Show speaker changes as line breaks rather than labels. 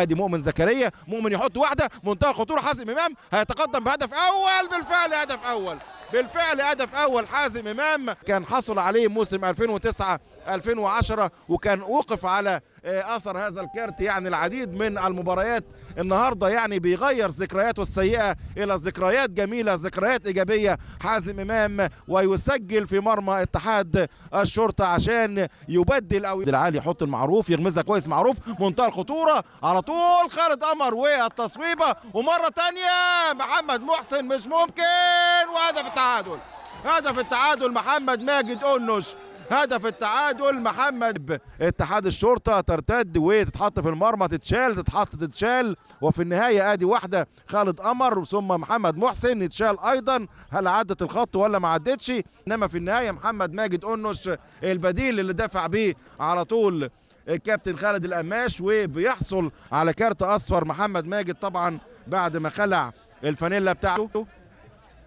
ادي مؤمن زكريا، مؤمن يحط واحده منتهى الخطوره، حازم امام هيتقدم بهدف اول. بالفعل هدف اول، بالفعل هدف اول حازم امام كان حصل عليه موسم 2009 2010 وكان وقف على اثر هذا الكارت يعني العديد من المباريات. النهارده يعني بيغير ذكرياته السيئه الى ذكريات جميله، ذكريات ايجابيه حازم امام، ويسجل في مرمى اتحاد الشرطه عشان يبدل او العالي يحط المعروف، يغمزها كويس معروف، منتهى الخطوره على طول خالد قمر والتصويبه، ومره ثانيه محمد محسن مش ممكن، وهدف التعادل. هدف التعادل محمد ماجد أنش، هدف التعادل محمد. اتحاد الشرطه ترتد وتتحط في المرمى، تتشال تتحط تتشال، وفي النهايه ادي واحده خالد قمر ثم محمد محسن يتشال ايضا. هل عدت الخط ولا ما عدتش؟ انما في النهايه محمد ماجد أنش البديل اللي دفع بيه على طول الكابتن خالد القماش، وبيحصل على كارت اصفر محمد ماجد طبعا بعد ما خلع الفانيلا بتاعته.